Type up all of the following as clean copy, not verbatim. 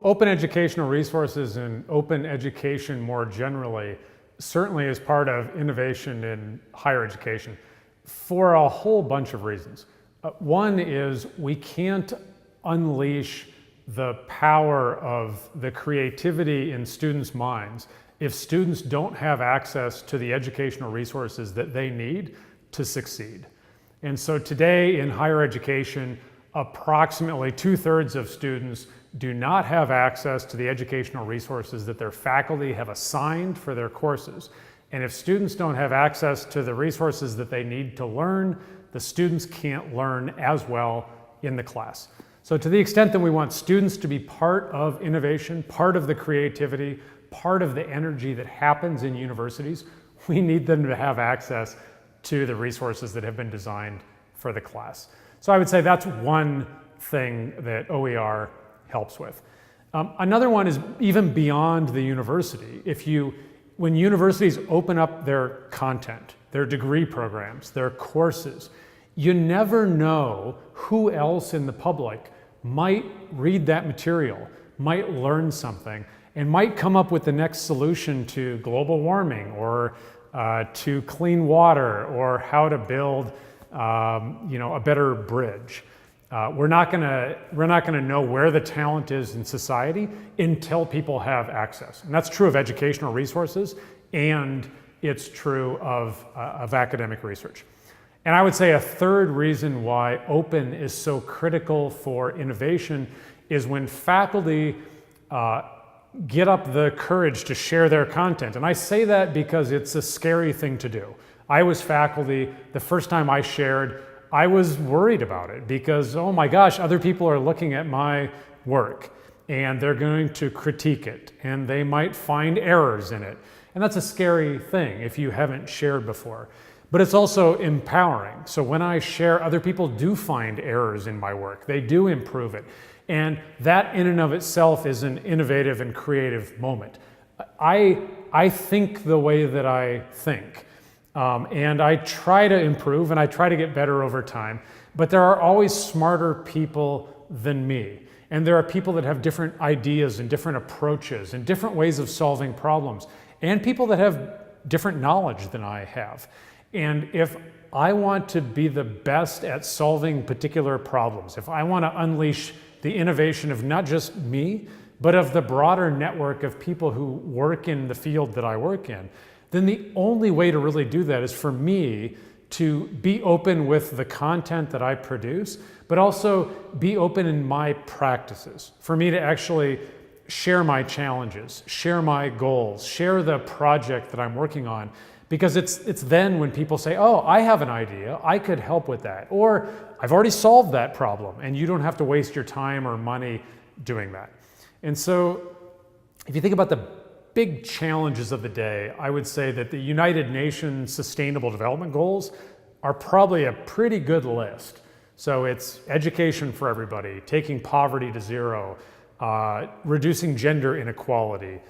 open educational resources and open education more generally certainly is part of innovation in higher education for a whole bunch of reasons. One is we can't unleash the power of the creativity in students' minds if students don't have access to the educational resources that they need to succeed. And so today in higher education, approximately 2/3 of students do not have access to the educational resources that their faculty have assigned for their courses. And if students don't have access to the resources that they need to learn, the students can't learn as well in the class. So to the extent that we want students to be part of innovation, part of the creativity, part of the energy that happens in universities, we need them to have access to the resources that have been designed for the class. So I would say that's one thing that OER helps with. Another one is even beyond the university. When universities open up their content, their degree programs, their courses, you never know who else in the public might read that material, might learn something, and might come up with the next solution to global warming or to clean water or how to build a better bridge. We're not gonna know where the talent is in society until people have access. And that's true of educational resources, and it's true of academic research. And I would say a third reason why open is so critical for innovation is when faculty get up the courage to share their content. And I say that because it's a scary thing to do. I was faculty, the first time I shared, I was worried about it because, oh my gosh, other people are looking at my work and they're going to critique it and they might find errors in it. And that's a scary thing if you haven't shared before. But it's also empowering. So when I share, other people do find errors in my work. They do improve it. And that in and of itself is an innovative and creative moment. I think the way that I think. And I try to improve and I try to get better over time, but there are always smarter people than me. And there are people that have different ideas and different approaches and different ways of solving problems, and people that have different knowledge than I have. And if I want to be the best at solving particular problems, if I want to unleash the innovation of not just me, but of the broader network of people who work in the field that I work in, then the only way to really do that is for me to be open with the content that I produce, but also be open in my practices. For me to actually share my challenges, share my goals, share the project that I'm working on, because it's then when people say, oh, I have an idea, I could help with that, or I've already solved that problem, and you don't have to waste your time or money doing that. And so if you think about the big challenges of the day, I would say that the United Nations Sustainable Development Goals are probably a pretty good list. So it's education for everybody, taking poverty to zero, reducing gender inequality,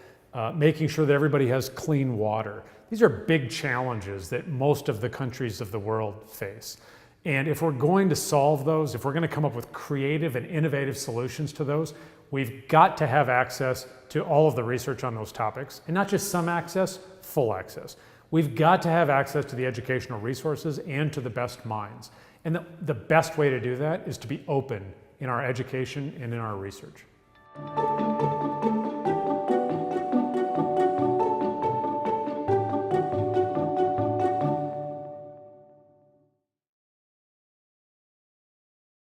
making sure that everybody has clean water. These are big challenges that most of the countries of the world face. And if we're going to solve those, if we're going to come up with creative and innovative solutions to those, we've got to have access to all of the research on those topics, and not just some access, full access. We've got to have access to the educational resources and to the best minds. And the best way to do that is to be open in our education and in our research.